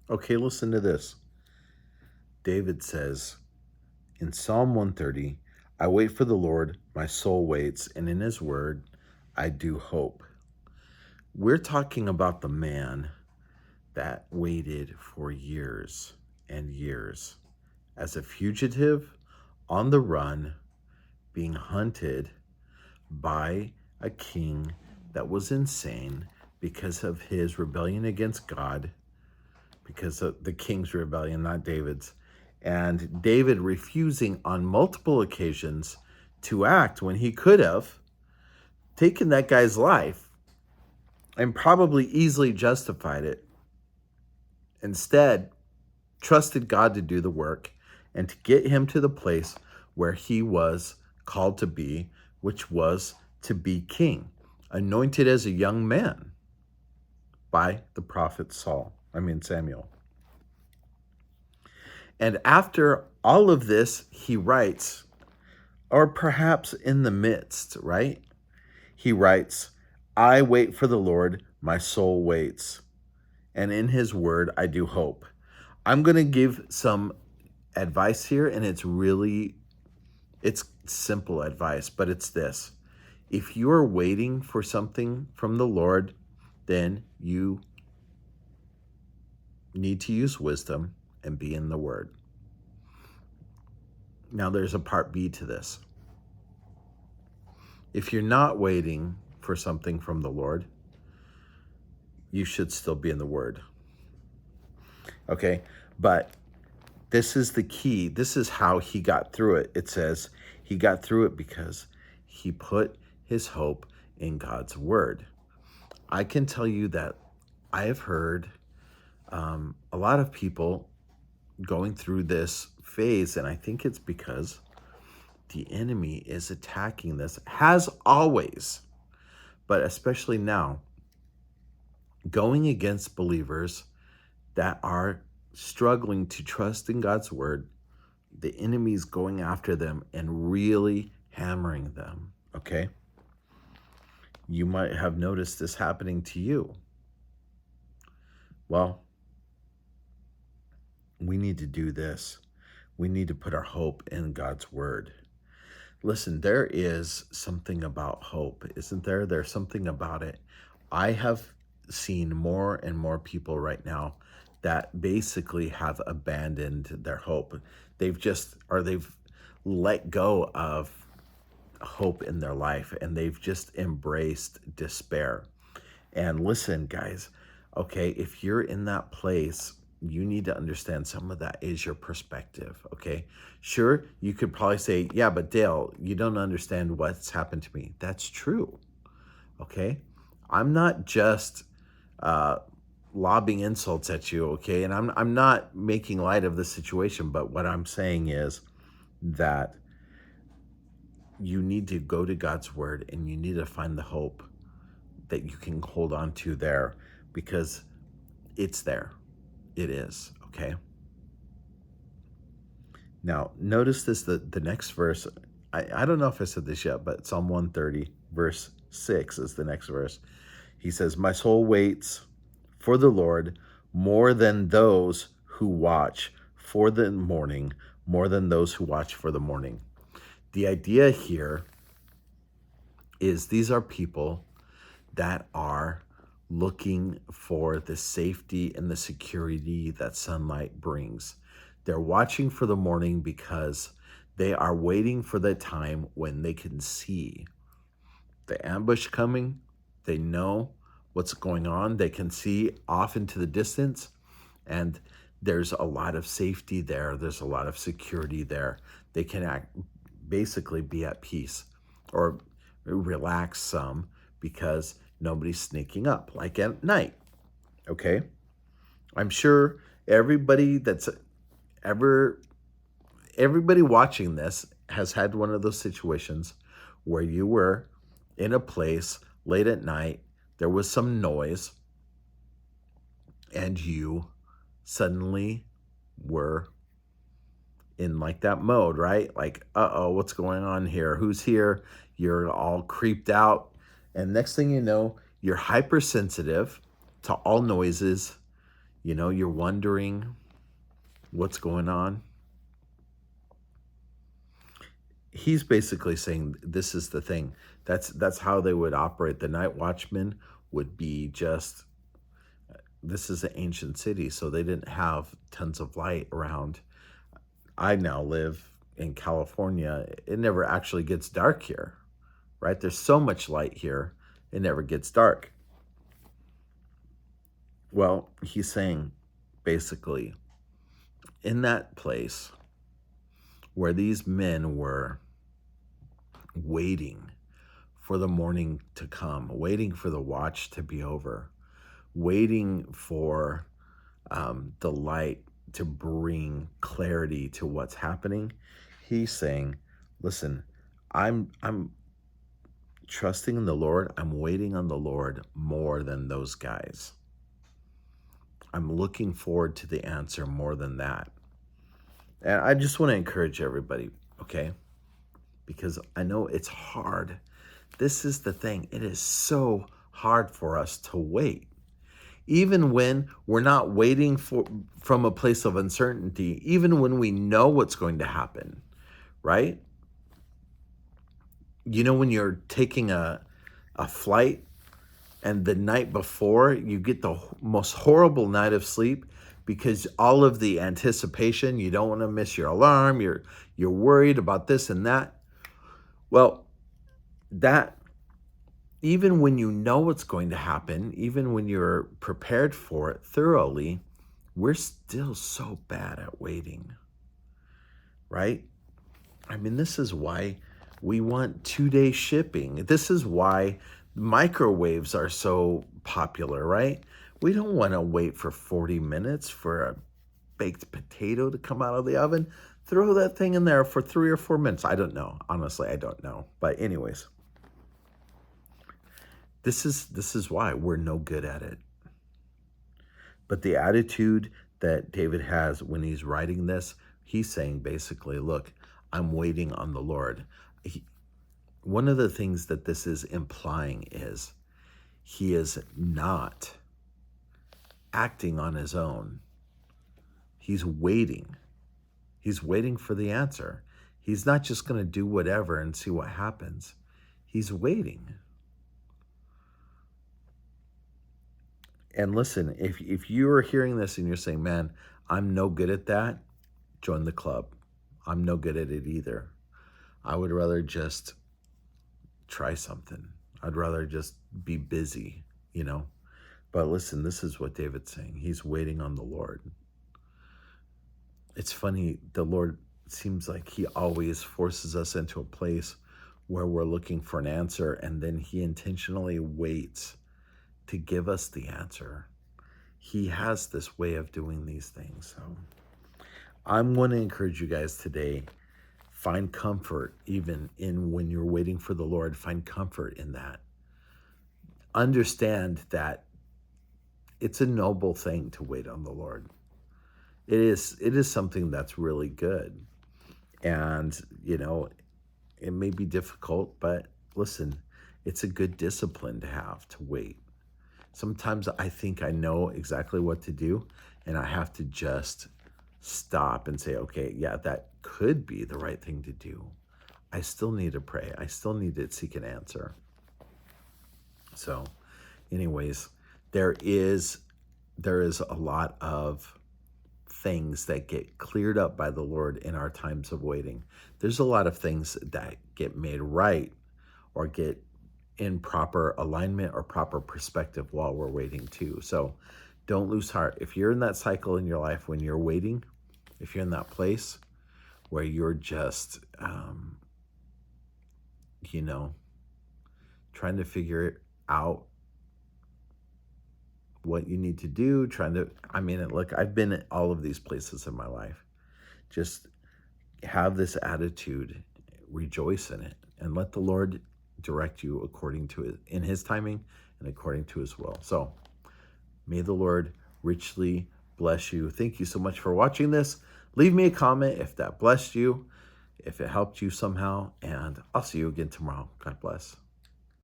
Okay, listen to this. David says in Psalm 130, I wait for the Lord, my soul waits, and in his word I do hope. We're talking about the man that waited for years and years as a fugitive on the run, being hunted by a king that was insane because of his rebellion against God, because of the king's rebellion, not David's. And David refusing on multiple occasions to act when he could have taken that guy's life and probably easily justified it. Instead, trusted God to do the work and to get him to the place where he was called to be, which was to be king, anointed as a young man by the prophet Samuel. And after all of this, he writes, or perhaps in the midst, right? He writes, I wait for the Lord, my soul waits, and in his word I do hope. I'm going to give some advice here, and it's simple advice, but it's this. If you are waiting for something from the Lord, then you need to use wisdom and be in the word. Now there's a part B to this. If you're not waiting for something from the Lord, you should still be in the word. Okay? But this is the key. This is how he got through it. It says he got through it because he put his hope in God's word. I can tell you that I have heard a lot of people going through this phase, and I think it's because the enemy is attacking this, has always, but especially now, going against believers that are struggling to trust in God's word. The enemy is going after them and really hammering them, okay? You might have noticed this happening to you. Well, we need to do this. We need to put our hope in God's word. Listen, there is something about hope, isn't there? There's something about it. I have seen more and more people right now that basically have abandoned their hope. They've let go of hope in their life, and they've just embraced despair. And listen, guys, okay, if you're in that place, you need to understand some of that is your perspective, okay? Sure, you could probably say, yeah, but Dale, you don't understand what's happened to me. That's true, okay? I'm not just lobbing insults at you, okay? And I'm not making light of the situation, but what I'm saying is that you need to go to God's word and you need to find the hope that you can hold on to there, because it's there. It is, okay? Now, notice this, the next verse. I don't know if I said this yet, but Psalm 130, verse 6 is the next verse. He says, my soul waits for the Lord more than those who watch for the morning, more than those who watch for the morning. The idea here is these are people that are looking for the safety and the security that sunlight brings. They're watching for the morning because they are waiting for the time when they can see the ambush coming. They know what's going on. They can see off into the distance, and there's a lot of safety there. There's a lot of security there. They can basically be at peace or relax some because nobody's sneaking up like at night, okay? I'm sure everybody everybody watching this has had one of those situations where you were in a place late at night, there was some noise, and you suddenly were in like that mode, right? Like, uh-oh, what's going on here? Who's here? You're all creeped out. And next thing you know, you're hypersensitive to all noises. You're wondering what's going on. He's basically saying this is the thing. That's how they would operate. The night watchman would be just, this is an ancient city, so they didn't have tons of light around. I now live in California. It never actually gets dark here, right? There's so much light here, it never gets dark. Well, he's saying basically, in that place where these men were waiting for the morning to come, waiting for the watch to be over, waiting for the light to bring clarity to what's happening, he's saying, listen, I'm trusting in the Lord. I'm waiting on the Lord more than those guys. I'm looking forward to the answer more than that. And I just want to encourage everybody, okay? Because I know it's hard. This is the thing. It is so hard for us to wait. Even when we're not waiting from a place of uncertainty, even when we know what's going to happen, right? When you're taking a flight and the night before you get the most horrible night of sleep because all of the anticipation, you don't want to miss your alarm, you're worried about this and that. Well, that, even when you know what's going to happen, even when you're prepared for it thoroughly, we're still so bad at waiting, right? I mean, this is why we want 2-day shipping. This is why microwaves are so popular, right? We don't want to wait for 40 minutes for a baked potato to come out of the oven. Throw that thing in there for 3 or 4 minutes. I don't know. Honestly, I don't know. But anyways, this is why we're no good at it. But the attitude that David has when he's writing this, he's saying basically, look, I'm waiting on the Lord. One of the things that this is implying is he is not acting on his own. He's waiting. He's waiting for the answer. He's not just going to do whatever and see what happens. He's waiting. And listen, if you are hearing this and you're saying, man, I'm no good at that, join the club. I'm no good at it either. I would rather just try something. I'd rather just be busy, But listen, this is what David's saying. He's waiting on the Lord. It's funny, the Lord seems like he always forces us into a place where we're looking for an answer, and then he intentionally waits to give us the answer. He has this way of doing these things. So I'm going to encourage you guys today, find comfort even in when you're waiting for the Lord. Find comfort in that. Understand that it's a noble thing to wait on the Lord. It is something that's really good. And, it may be difficult, but listen, it's a good discipline to have to wait. Sometimes I think I know exactly what to do, and I have to just stop and say, okay, yeah, that could be the right thing to do. I still need to pray. I still need to seek an answer. So anyways, there is a lot of things that get cleared up by the Lord in our times of waiting. There's a lot of things that get made right or get in proper alignment or proper perspective while we're waiting too. So don't lose heart. If you're in that cycle in your life when you're waiting, if you're in that place where you're just, trying to figure out what you need to do, look, I've been at all of these places in my life. Just have this attitude, rejoice in it, and let the Lord direct you according to it, in his timing and according to his will. So may the Lord richly bless you. Thank you so much for watching this. Leave me a comment if that blessed you, if it helped you somehow, and I'll see you again tomorrow. God bless.